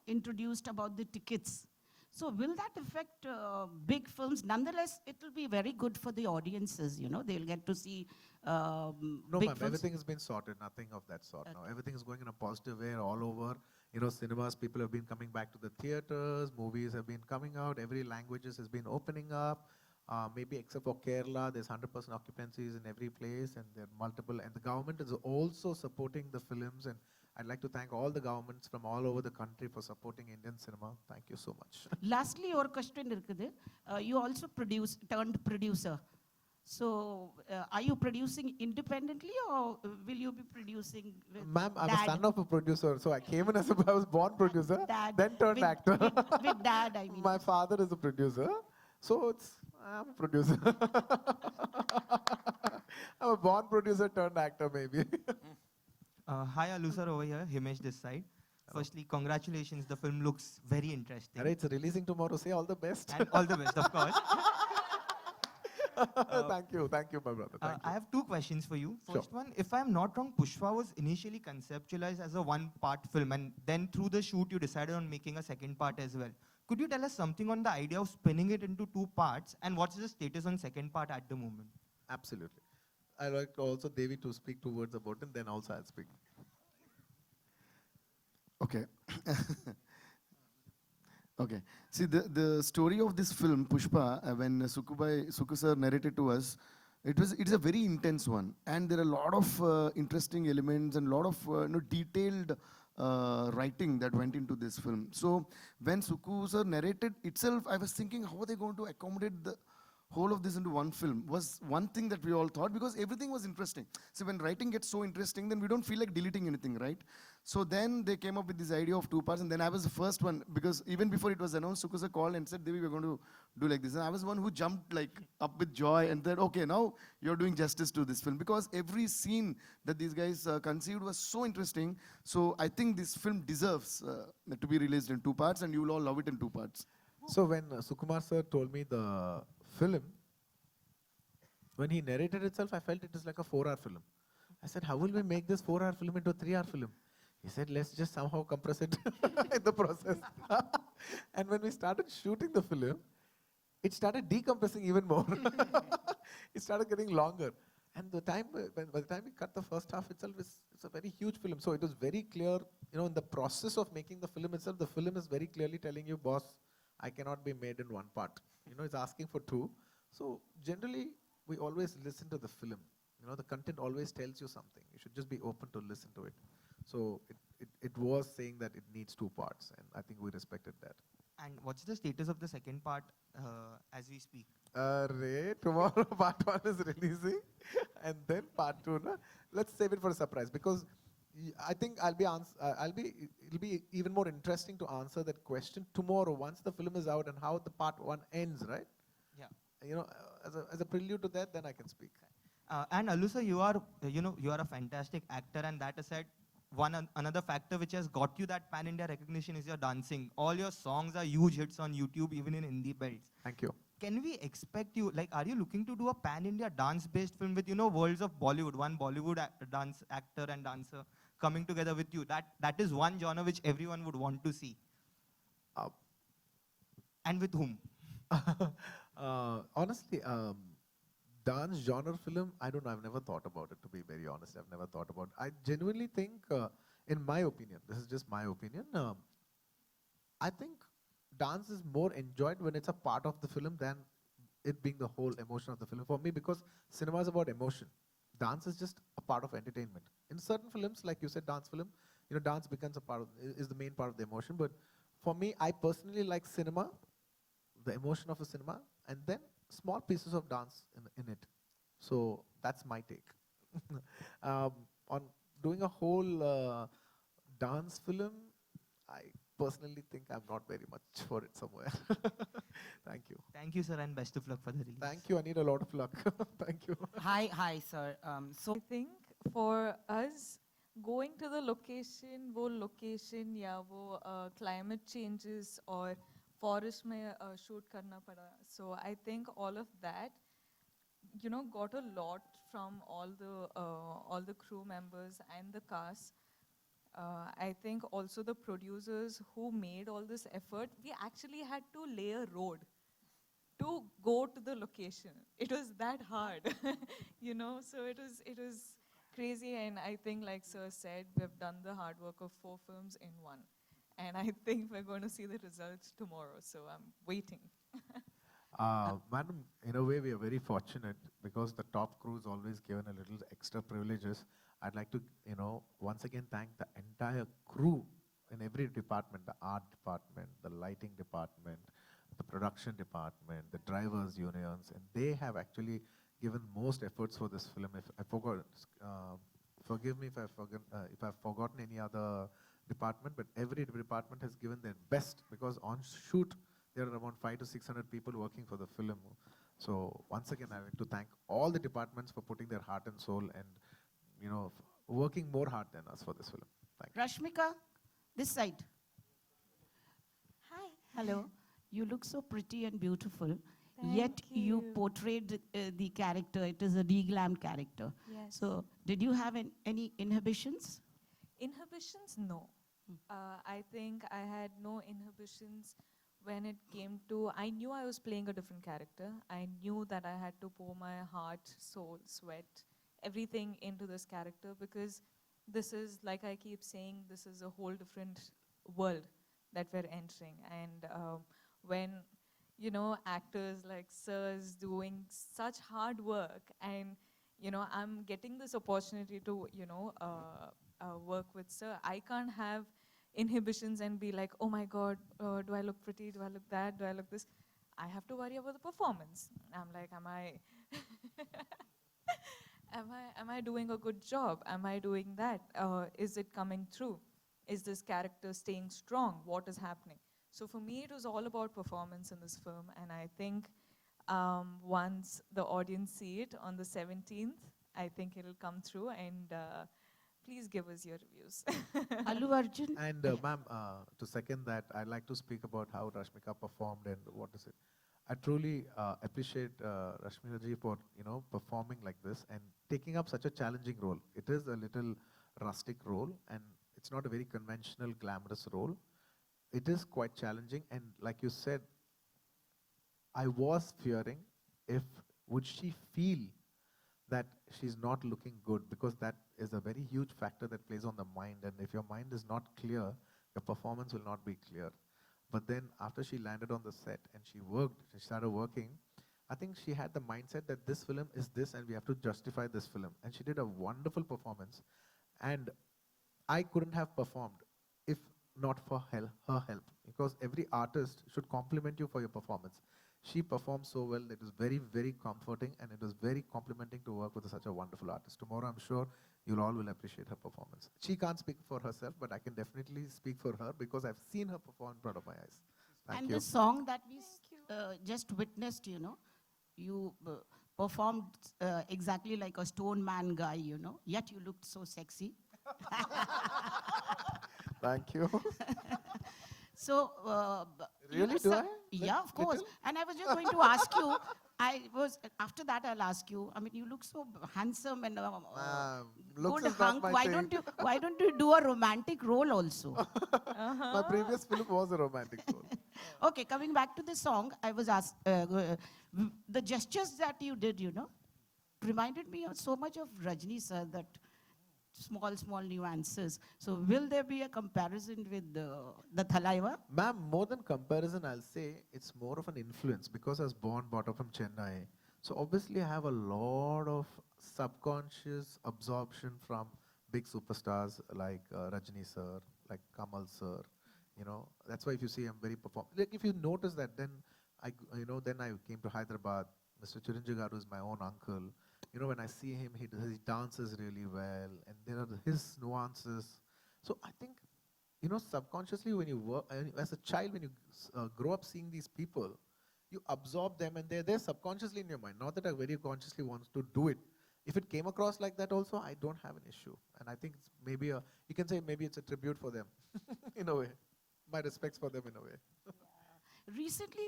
introduced about the tickets. So will that affect big films? Nonetheless, it will be very good for the audiences, they'll get to see No, big ma'am, films. everything has been sorted, nothing of that sort now. Everything is going in a positive way all over. Cinemas, people have been coming back to the theaters, movies have been coming out, every languages has been opening up. Maybe except for Kerala, there's 100% occupancies in every place, and there are multiple, and the government is also supporting the films, and I'd like to thank all the governments from all over the country for supporting Indian cinema. Thank you so much. Lastly, your question இருக்குது. You also turned producer. So, are you producing independently or will you be producing with Ma'am, I'm a dad? son of a producer, so I came in as I was born producer, Dad, then turned actor. with dad, I mean. My father is a producer, so I'm a producer. I'm a born producer turned actor, maybe. Hi, Alu sir, over here, Himesh this side. Firstly, congratulations, the film looks very interesting. Alright, it's releasing tomorrow, say all the best. And all the best, of course. Thank you, my brother. Thank you. I have two questions for you. First one, if I'm not wrong, Pushpa was initially conceptualized as a one-part film, and then through the shoot, you decided on making a second part as well. Could you tell us something on the idea of spinning it into two parts, and what's the status on second part at the moment? Absolutely. I'd like to also Devi to speak 2 words about it, then also I'll speak. Okay. Okay. See, the story of this film, Pushpa, when Suku sir narrated to us, it's a very intense one. And there are a lot of interesting elements and a lot of detailed writing that went into this film. So when Suku sir narrated itself, I was thinking, how are they going to accommodate the whole of this into one film was one thing that we all thought, because everything was interesting. See, when writing gets so interesting, then we don't feel like deleting anything, right? So then they came up with this idea of 2 parts, and then I was the first one, because even before it was announced, Sukusa called and said, Devi, we're going to do like this. And I was the one who jumped like up with joy and said, okay, now you're doing justice to this film, because every scene that these guys conceived was so interesting. So I think this film deserves to be released in 2 parts, and you will all love it in 2 parts. So when Sukumar sir told me the film, when he narrated itself, I felt it is like a 4-hour film. I said, how will we make this 4-hour film into a 3-hour film? He said, let's just somehow compress it in the process. And when we started shooting the film, it started decompressing even more. It started getting longer. And by the time we cut the first half itself, it's a very huge film. So it was very clear, in the process of making the film itself, the film is very clearly telling you, boss, I cannot be made in 1 part. It's asking for 2. So generally, we always listen to the film. The content always tells you something. You should just be open to listen to it. So it was saying that it needs 2 parts, and I think we respected that. And what's the status of the second part as we speak? Tomorrow part 1 is releasing, and then part 2. Let's save it for a surprise, because I think it'll be even more interesting to answer that question tomorrow once the film is out and how the part 1 ends, right? Yeah. As a prelude to that, then I can speak. And Alu sir, you are a fantastic actor, and that aside, another factor which has got you that pan-India recognition is your dancing. All your songs are huge hits on YouTube, even in Hindi belts. Thank you. Can we expect you, are you looking to do a pan-India dance-based film with, worlds of Bollywood, one Bollywood dance actor and dancer coming together with you? That is one genre which everyone would want to see. And with whom? Honestly, dance genre film, I don't know, I've never thought about it, to be very honest. I've never thought about it. I genuinely think, in my opinion, this is just my opinion, I think dance is more enjoyed when it's a part of the film than it being the whole emotion of the film. For me, because cinema is about emotion. Dance is just a part of entertainment. In certain films, like you said, dance film, dance becomes is the main part of the emotion. But for me, I personally like cinema, the emotion of a cinema, and then small pieces of dance in it. So that's my take. On doing a whole dance film, I personally think I'm not very much for it somewhere. Thank you. Thank you, sir, and best of luck for the release. Thank you. I need a lot of luck. Thank you. Hi, sir. I think for us, going to the location, वो location या वो climate changes और forest में shoot करना पड़ा. So I think all of that, got a lot from all the crew members and the cast. I think also the producers who made all this effort, we actually had to lay a road to go to the location. It was that hard, you know. So it was crazy, and I think, like Sir said, we've done the hard work of 4 films in one, and I think we're going to see the results tomorrow. So I'm waiting. Madam, in a way, we are very fortunate because the top crew is always given a little extra privileges. I'd like to, once again thank the entire crew in every department, the art department, the lighting department, the production department, the drivers' unions, and they have actually given most efforts for this film. If I forgot, forgive me if I've forgotten any other department, but every department has given their best because on shoot, there are around 500 to 600 people working for the film. So once again, I want to thank all the departments for putting their heart and soul and, working more hard than us for this film. Thank you. Rashmika, this side. Hi. Hello. You look so pretty and beautiful, Thank yet you you. portrayed the character. It is a reglammed character. Yes. So, did you have any inhibitions? Inhibitions, no. I think I had no inhibitions when it came to, I knew I was playing a different character. I knew that I had to pour my heart, soul, sweat, everything into this character because this is, like I keep saying, this is a whole different world that we're entering. And when, actors like Sir's doing such hard work and, I'm getting this opportunity to, work with Sir, I can't have inhibitions and be like, oh my God, do I look pretty? Do I look that? Do I look this? I have to worry about the performance. I'm like, am I doing a good job? Am I doing that? Is it coming through? Is this character staying strong? What is happening? So for me, it was all about performance in this film. And I think once the audience see it on the 17th, I think it'll come through and please give us your reviews. Allu Arjun? And ma'am, to second that, I'd like to speak about how Rashmika performed and what is it. I truly appreciate Rashmika ji for performing like this and taking up such a challenging role. It is a little rustic role and it's not a very conventional, glamorous role. It is quite challenging and like you said, I was fearing if would she feel that she's not looking good because that is a very huge factor that plays on the mind and if your mind is not clear, your performance will not be clear. But then after she landed on the set and she started working, I think she had the mindset that this film is this and we have to justify this film. And she did a wonderful performance and I couldn't have performed if not for her help because every artist should compliment you for your performance. She performed so well, it was very, very comforting and it was very complimenting to work with such a wonderful artist. Tomorrow, I'm sure you all will appreciate her performance. She can't speak for herself, but I can definitely speak for her because I've seen her perform in front of my eyes. Thank And you. the song that we just witnessed, you performed exactly like a stone man guy, yet you looked so sexy. Thank you. So, Really, do I? Yeah, of course. Little? And I was just going to ask you, after that I'll ask you, I mean, you look so handsome and Looks good is not hunk. my Why thing. don't you do a romantic role also? My previous film was a romantic role. Okay, coming back to the song, I was asked, the gestures that you did, reminded me of so much of Rajni sir, that small nuances. So will there be a comparison with the Thalaiva? Ma'am, more than comparison, I'll say it's more of an influence because I was born, brought up from Chennai. So obviously I have a lot of subconscious absorption from big superstars like Rajni sir, like Kamal sir. That's why if you see I'm very like if you notice that, then I came to Hyderabad. Mr. Chiranjeev Garu is my own uncle. When I see him, he dances really well, and there are his nuances. So I think, subconsciously when you work, as a child, when you grow up seeing these people, you absorb them, and they're there subconsciously in your mind. Not that I very consciously want to do it. If it came across like that also, I don't have an issue. And I think it's maybe you can say maybe it's a tribute for them, in a way. My respects for them in a way. Recently,